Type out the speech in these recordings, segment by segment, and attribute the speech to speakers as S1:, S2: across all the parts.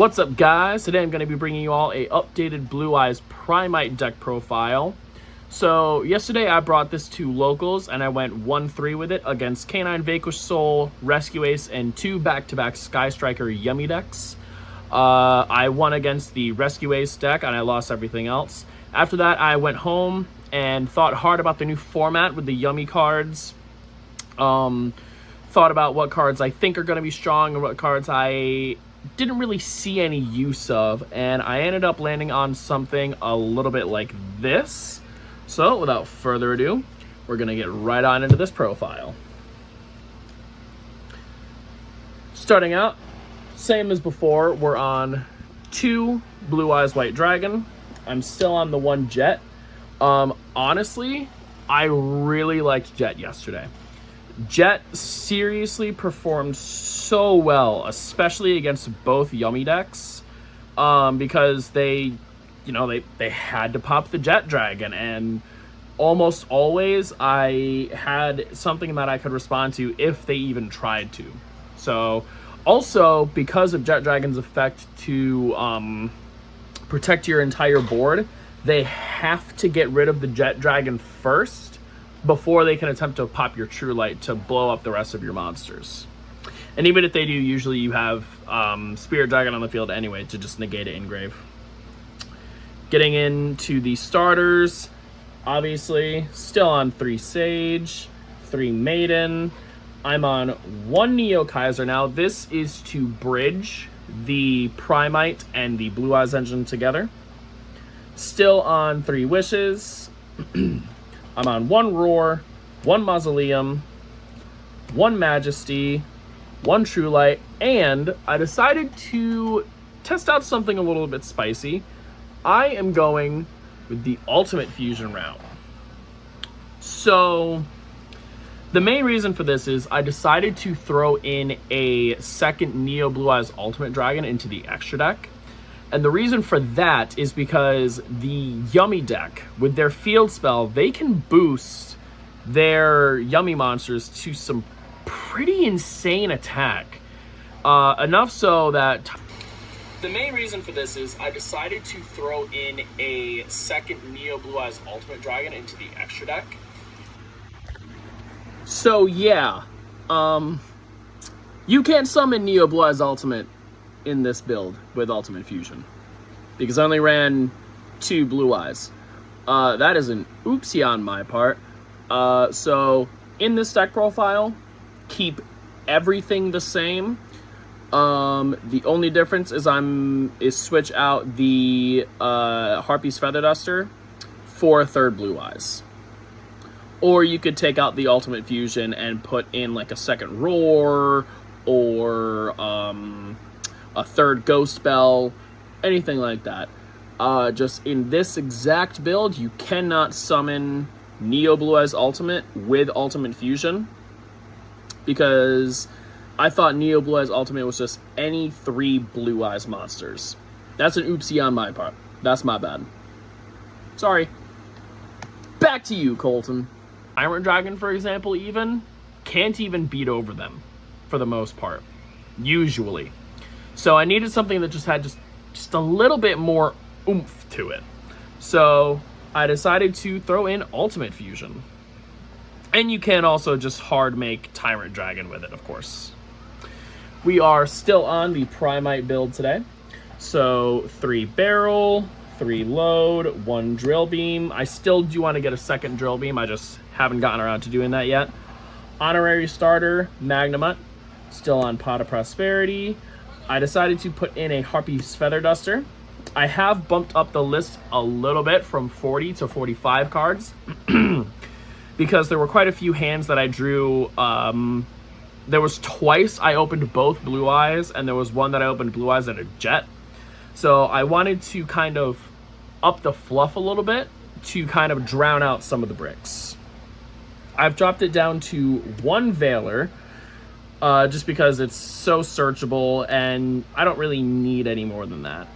S1: What's up, guys? Today I'm going to be bringing you all a updated Blue Eyes Primite deck profile. So yesterday I brought this to locals and I went 1-3 with it against Canine Vanquish Soul, Rescue Ace, and 2 back-to-back Sky Striker Yummy decks. I won against the Rescue Ace deck and I lost everything else. After that I went home and thought hard about the new format with the Yummy cards. Thought about what cards I think are going to be strong and what cards I didn't really see any use of, and I ended up landing on something a little bit like this. So without further ado, we're gonna get right on into this profile. Starting out, same as before, we're on 2 Blue Eyes White Dragon. I'm still on the 1 Jet. Honestly, I really liked Jet yesterday. Jet seriously performed so well, especially against both Yummy decks, because they had to pop the Jet Dragon, and almost always I had something that I could respond to if they even tried to. So also, because of Jet Dragon's effect to protect your entire board, they have to get rid of the Jet Dragon first before they can attempt to pop your True Light to blow up the rest of your monsters. And even if they do, usually you have Spirit Dragon on the field anyway to just negate it in grave. Getting into the starters, obviously, still on 3 Sage, 3 Maiden. I'm on 1 Neo Kaiser now. This is to bridge the Primite and the Blue Eyes engine together. Still on 3 Wishes. I'm on 1 Roar, 1 Mausoleum, 1 Majesty, 1 True Light, and I decided to test out something a little bit spicy. I am going with the Ultimate Fusion route. So the main reason for this is I decided to throw in a second Neo Blue Eyes Ultimate Dragon into the extra deck. And the reason for that is because the Yummy deck, with their field spell, they can boost their Yummy monsters to some pretty insane attack. Enough so that the main reason for this is I decided to throw in a second Neo Blue Eyes Ultimate Dragon into the extra deck. So yeah, you can't summon Neo Blue Eyes Ultimate in this build with Ultimate Fusion because I only ran 2 Blue Eyes. That is an oopsie on my part. So in this deck profile, keep everything the same. The only difference is switch out the Harpy's Feather Duster for a 3rd Blue Eyes. Or you could take out the Ultimate Fusion and put in like a 2nd Roar or a 3rd Ghost Bell, anything like that. Just in this exact build, you cannot summon Neo Blue Eyes Ultimate with Ultimate Fusion, because I thought Neo Blue Eyes Ultimate was just any 3 Blue Eyes monsters. That's an oopsie on my part. That's my bad. Sorry. Back to you, Colton. Iron Dragon, for example, can't even beat over them for the most part, usually. So I needed something that just had just a little bit more oomph to it. So I decided to throw in Ultimate Fusion. And you can also just hard make Tyrant Dragon with it, of course. We are still on the Primite build today. So 3 Barrel, 3 Load, 1 Drill Beam. I still do want to get a 2nd Drill Beam. I just haven't gotten around to doing that yet. Honorary Starter, Magnamut. Still on Pot of Prosperity. I decided to put in a Harpy's Feather Duster. I have bumped up the list a little bit from 40 to 45 cards because there were quite a few hands that I drew. There was twice I opened both Blue Eyes, and there was one that I opened Blue Eyes and a Jet. So I wanted to kind of up the fluff a little bit to kind of drown out some of the bricks. I've dropped it down to 1 Veiler, just because it's so searchable and I don't really need any more than that.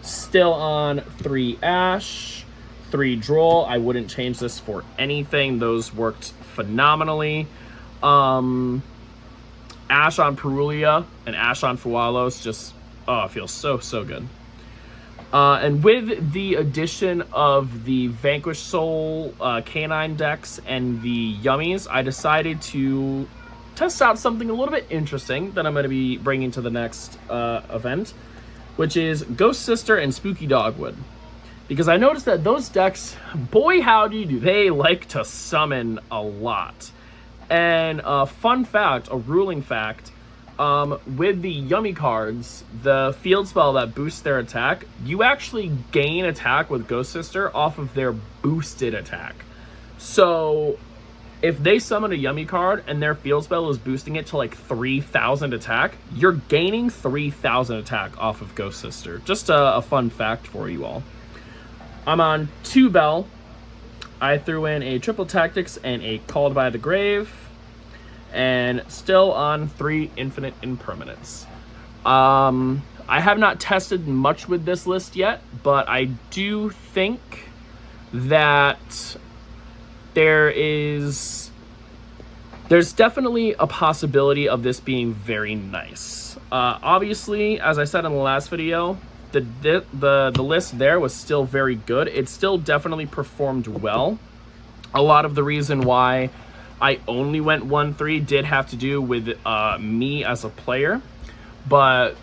S1: Still on 3 Ash, 3 Droll. I wouldn't change this for anything. Those worked phenomenally. Ash on Perulia and Ash on Fualos just, oh, it feels so, so good. And with the addition of the Vanquished Soul Canine decks and the Yummies, I decided to test out something a little bit interesting that I'm going to be bringing to the next event, which is Ghost Sister and Spooky Dogwood. Because I noticed that those decks, boy howdy do they like to summon a lot. And a fun fact, a ruling fact, with the Yummy cards, the field spell that boosts their attack, you actually gain attack with Ghost Sister off of their boosted attack. So if they summon a Yummy card and their field spell is boosting it to like 3,000 attack, you're gaining 3,000 attack off of Ghost Sister. Just a fun fact for you all. I'm on 2 Bell. I threw in a Triple Tactics and a Called by the Grave. And still on 3 Infinite Impermanence. I have not tested much with this list yet, but I do think that there's definitely a possibility of this being very nice. Obviously, as I said in the last video, the list there was still very good. It still definitely performed well. A lot of the reason why I only went 1-3 did have to do with me as a player, but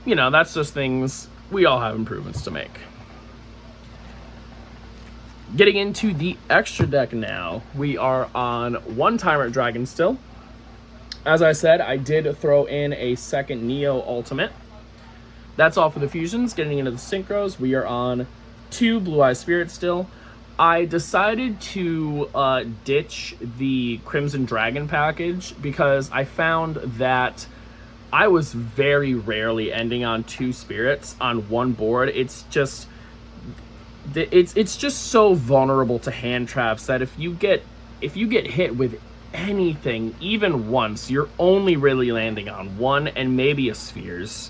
S1: you know, that's just things, we all have improvements to make. Getting into the extra deck now, we are on 1 Tyrant Dragon still. As I said, I did throw in a second Neo Ultimate. That's all for the fusions. Getting into the synchros, we are on 2 Blue Eye Spirits still. I decided to ditch the Crimson Dragon package because I found that I was very rarely ending on 2 spirits on one board. It's just so vulnerable to hand traps that if you get hit with anything even once, you're only really landing on 1 and maybe a spheres.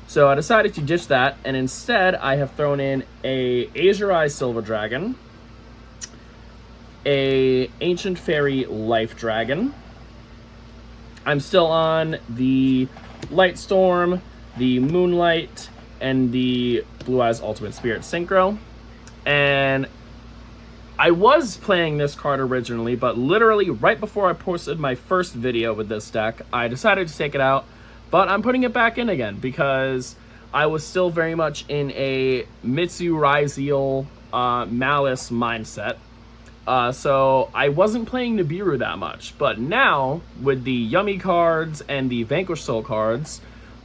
S1: So I decided to ditch that, and instead I have thrown in a Azure Eye Silver Dragon, a Ancient Fairy Life Dragon. I'm still on the Light Storm, the Moonlight, and the Blue Eyes Ultimate Spirit Synchro. And I was playing this card originally, but literally right before I posted my first video with this deck, I decided to take it out, but I'm putting it back in again because I was still very much in a Mitsu Ryzeal Malice mindset. So I wasn't playing Nibiru that much, but now with the Yummy cards and the Vanquished Soul cards,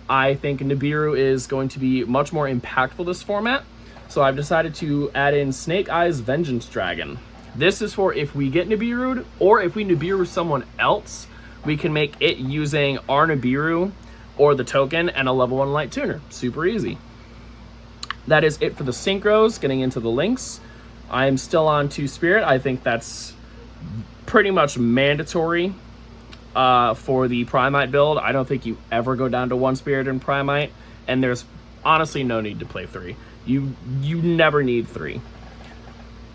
S1: I think Nibiru is going to be much more impactful this format. So I've decided to add in Snake Eyes Vengeance Dragon. This is for if we get Nibiru'd, or if we Nibiru someone else, we can make it using our Nibiru or the token and a level 1 Light Tuner. Super easy. That is it for the synchros. Getting into the links, I am still on 2 Spirit. I think that's pretty much mandatory for the Primite build. I don't think you ever go down to 1 Spirit in Primite, and there's honestly no need to play 3. You never need 3.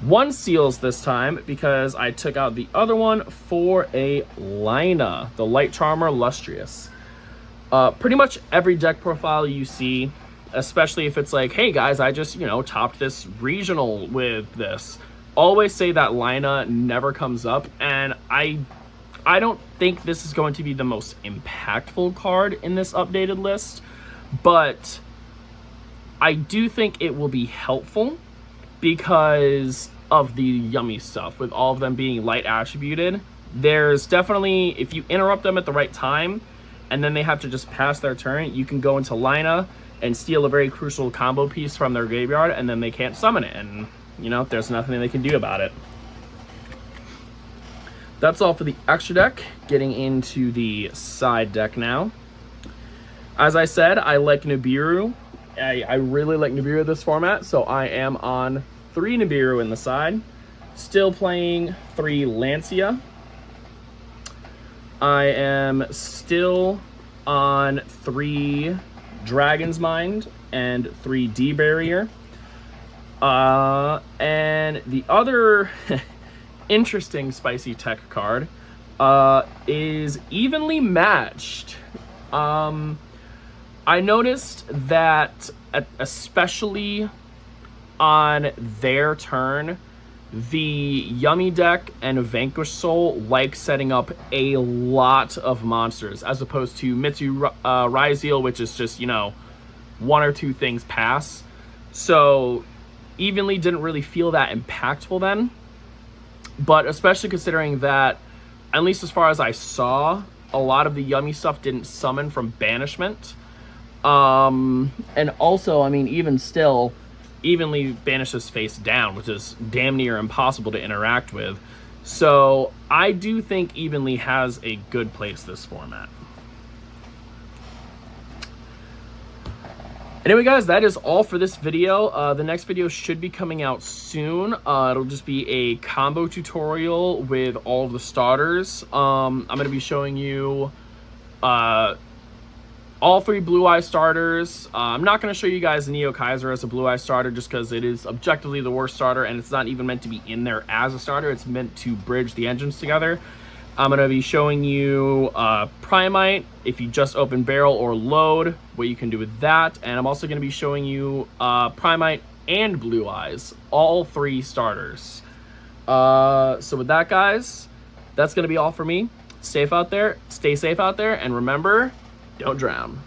S1: 1 Seals this time because I took out the other one for a Lina, the Light Charmer Lustrious. Pretty much every deck profile you see, especially if it's like, hey guys, I just, topped this regional with this, always say that Lina never comes up, and I don't think this is going to be the most impactful card in this updated list, but I do think it will be helpful because of the Yummy stuff, with all of them being light attributed. There's definitely, if you interrupt them at the right time, and then they have to just pass their turn, you can go into Lina and steal a very crucial combo piece from their graveyard, and then they can't summon it, and there's nothing they can do about it. That's all for the extra deck. Getting into the side deck now. As I said, I like Nibiru. I really like Nibiru this format, so I am on 3 Nibiru in the side. Still playing 3 Lancia. I am still on 3 Dragon's Mind and 3 D-Barrier. And the other interesting spicy tech card is evenly matched. I noticed that, especially on their turn, the Yummy deck and Vanquish Soul like setting up a lot of monsters, as opposed to Mitsu Ryzeal, which is just, you know, one or two things pass. So evenly didn't really feel that impactful then. But especially considering that, at least as far as I saw, a lot of the Yummy stuff didn't summon from banishment. And also, I mean, even still, evenly banishes face down, which is damn near impossible to interact with. So I do think evenly has a good place this format. Anyway, guys, that is all for this video. The next video should be coming out soon. It'll just be a combo tutorial with all of the starters. I'm going to be showing you all 3 Blue Eye starters. I'm not going to show you guys Neo Kaiser as a Blue Eye starter just because it is objectively the worst starter, and it's not even meant to be in there as a starter. It's meant to bridge the engines together. I'm going to be showing you Primite, if you just open barrel or load, what you can do with that. And I'm also going to be showing you Primite and Blue Eyes, all 3 starters. So with that, guys, that's going to be all for me. Stay safe out there, and remember, don't drown.